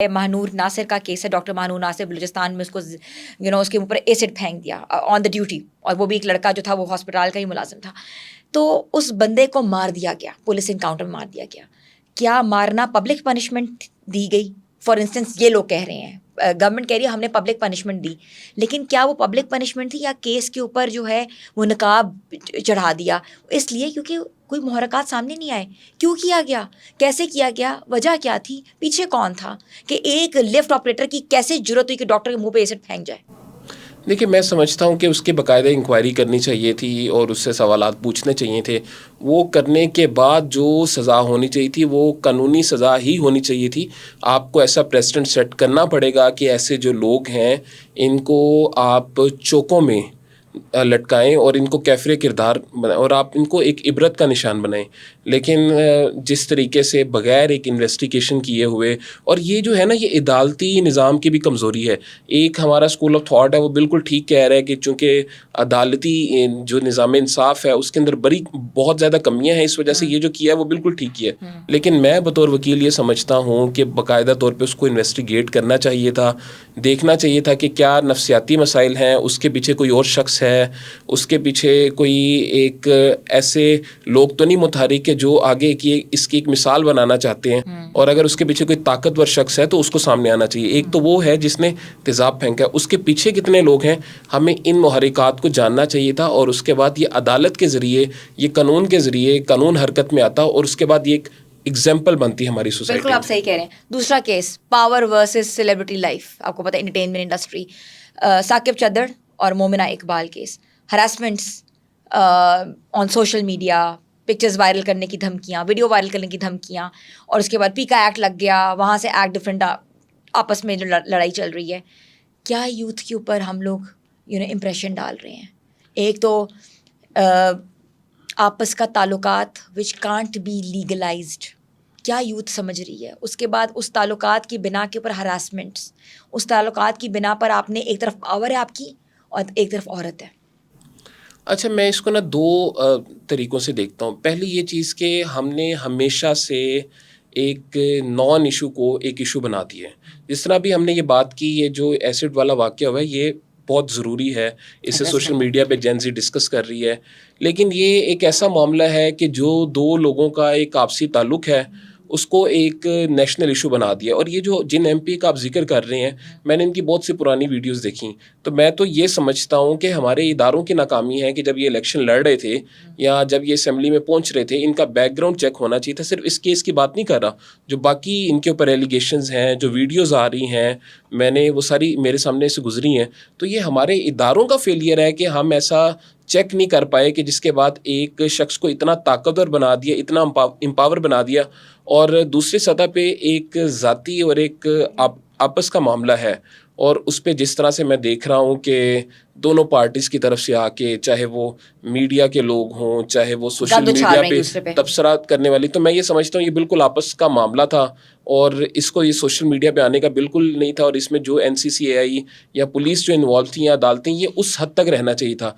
مہنور ناصر کا کیس ہے. ڈاکٹر مہنور ناصر بلوچستان میں اس کو اس کے اوپر ایسڈ پھینک دیا آن دا ڈیوٹی, اور وہ بھی ایک لڑکا جو تھا وہ ہاسپٹل کا ہی ملازم تھا. تو اس بندے کو مار دیا گیا, پولیس انکاؤنٹر میں مار دیا گیا. کیا مارنا پبلک پنشمنٹ دی گئی؟ فار انسٹنس یہ لوگ کہہ رہے ہیں, گورنمنٹ کہہ رہی ہے ہم نے پبلک پنشمنٹ دی, لیکن کیا وہ پبلک پنشمنٹ تھی یا کیس کے اوپر جو ہے وہ نقاب چڑھا دیا؟ اس لیے کیونکہ کوئی محرکات سامنے نہیں آئے. کیوں کیا گیا, کیسے کیا گیا, وجہ کیا تھی, پیچھے کون تھا, کہ ایک لفٹ آپریٹر کی کیسے ضرورت ہوئی کہ ڈاکٹر کے منہ پہ ایسڈ پھینک جائے؟ دیکھیے, میں سمجھتا ہوں کہ اس کے باقاعدہ انکوائری کرنی چاہیے تھی اور اس سے سوالات پوچھنے چاہیے تھے. وہ کرنے کے بعد جو سزا ہونی چاہیے تھی وہ قانونی سزا ہی ہونی چاہیے تھی. آپ کو ایسا پریسیڈنٹ سیٹ کرنا پڑے گا کہ ایسے جو لوگ ہیں ان کو آپ چوکوں میں لٹکائیں اور ان کو کیفر کردار بنائیں اور آپ ان کو ایک عبرت کا نشان بنائیں. لیکن جس طریقے سے بغیر ایک انویسٹیگیشن کیے ہوئے, اور یہ جو ہے نا یہ عدالتی نظام کی بھی کمزوری ہے. ایک ہمارا اسکول آف تھاٹ ہے وہ بالکل ٹھیک کہہ رہا ہے کہ چونکہ عدالتی جو نظام انصاف ہے اس کے اندر بہت زیادہ کمیاں ہیں, اس وجہ سے یہ جو کیا ہے وہ بالکل ٹھیک کیا ہے. لیکن میں بطور وکیل یہ سمجھتا ہوں کہ باقاعدہ طور پہ اس کو انویسٹیگیٹ کرنا چاہیے تھا, دیکھنا چاہیے تھا کہ کیا نفسیاتی مسائل ہیں, اس کے پیچھے کوئی اور شخص ہے, اس کے پیچھے کوئی ایک ایسے لوگ تو نہیں متحرک کہ جو آگے کی اس کی ایک مثال بنانا چاہتے ہیں, اور اگر اس کے پیچھے کوئی طاقتور شخص ہے تو اس کو سامنے آنا چاہیے. ایک تو وہ ہے جس نے تیزاب پھینکا, اس کے پیچھے کتنے لوگ ہیں, ہمیں ان محرکات کو جاننا چاہیے تھا, اور اس کے بعد یہ عدالت کے ذریعے, یہ قانون کے ذریعے قانون حرکت میں آتا, اور اس کے بعد یہ ایک ایگزامپل بنتی ہے ہماری سوسائٹی. بالکل آپ صحیح کہہ رہے ہیں. دوسرا case power versus celebrity life, آپ کو پتہ ہے انٹرٹینمنٹ انڈسٹری, ثاقب چدر اور Momina Iqbal case. Harassments on social media, pictures viral کرنے کی دھمکیاں, ویڈیو وائرل کرنے کی دھمکیاں, اور اس کے بعد پیکا ایکٹ لگ گیا, وہاں سے ایکٹ ڈفرینٹ آپس میں جو لڑائی چل رہی ہے. کیا یوتھ کے اوپر ہم لوگ امپریشن ڈال رہے ہیں؟ ایک تو آپس کا تعلقات وچ کانٹ بی لیگلائزڈ, کیا یوتھ سمجھ رہی ہے؟ اس کے بعد اس تعلقات کی بنا کے اوپر ہراسمنٹس, اس تعلقات کی بنا پر آپ نے ایک طرف پاور ہے آپ کی اور ایک طرف عورت ہے. اچھا, میں اس کو نا دو طریقوں سے دیکھتا ہوں. پہلی یہ چیز کہ ہم نے ہمیشہ سے ایک نان ایشو کو ایک ایشو بنا دیا ہے. جس طرح بھی ہم نے یہ بات کی, یہ جو ایسڈ والا واقعہ ہوا ہے یہ بہت ضروری ہے, اسے سوشل میڈیا پہ جین زی ڈسکس کر رہی ہے, لیکن یہ ایک ایسا معاملہ ہے کہ جو دو لوگوں کا ایک آپسی تعلق ہے اس کو ایک نیشنل ایشو بنا دیا. اور یہ جو جن ایم پی کا آپ ذکر کر رہے ہیں, میں نے ان کی بہت سی پرانی ویڈیوز دیکھیں, تو میں تو یہ سمجھتا ہوں کہ ہمارے اداروں کی ناکامی ہے کہ جب یہ الیکشن لڑ رہے تھے یا جب یہ اسمبلی میں پہنچ رہے تھے, ان کا بیک گراؤنڈ چیک ہونا چاہیے تھا. صرف اس کیس کی بات نہیں کر رہا, جو باقی ان کے اوپر ایلیگیشنز ہیں, جو ویڈیوز آ رہی ہیں, میں نے وہ ساری میرے سامنے سے گزری ہیں. تو یہ ہمارے اداروں کا فیلئر ہے کہ ہم ایسا چیک نہیں کر پائے کہ جس کے بعد ایک شخص کو اتنا طاقتور بنا دیا, اتنا امپاور بنا دیا, اور دوسری سطح پہ ایک ذاتی اور ایک آپس کا معاملہ ہے. اور اس پہ جس طرح سے میں دیکھ رہا ہوں کہ دونوں پارٹیز کی طرف سے آ کے, چاہے وہ میڈیا کے لوگ ہوں, چاہے وہ سوشل میڈیا پہ تبصرات کرنے والی, تو میں یہ سمجھتا ہوں یہ بالکل آپس کا معاملہ تھا, اور اس کو یہ سوشل میڈیا پہ آنے کا بالکل نہیں تھا. اور اس میں جو NCCI یا پولیس جو انوالو تھی یا عدالتیں, یہ اس حد تک رہنا چاہیے تھا.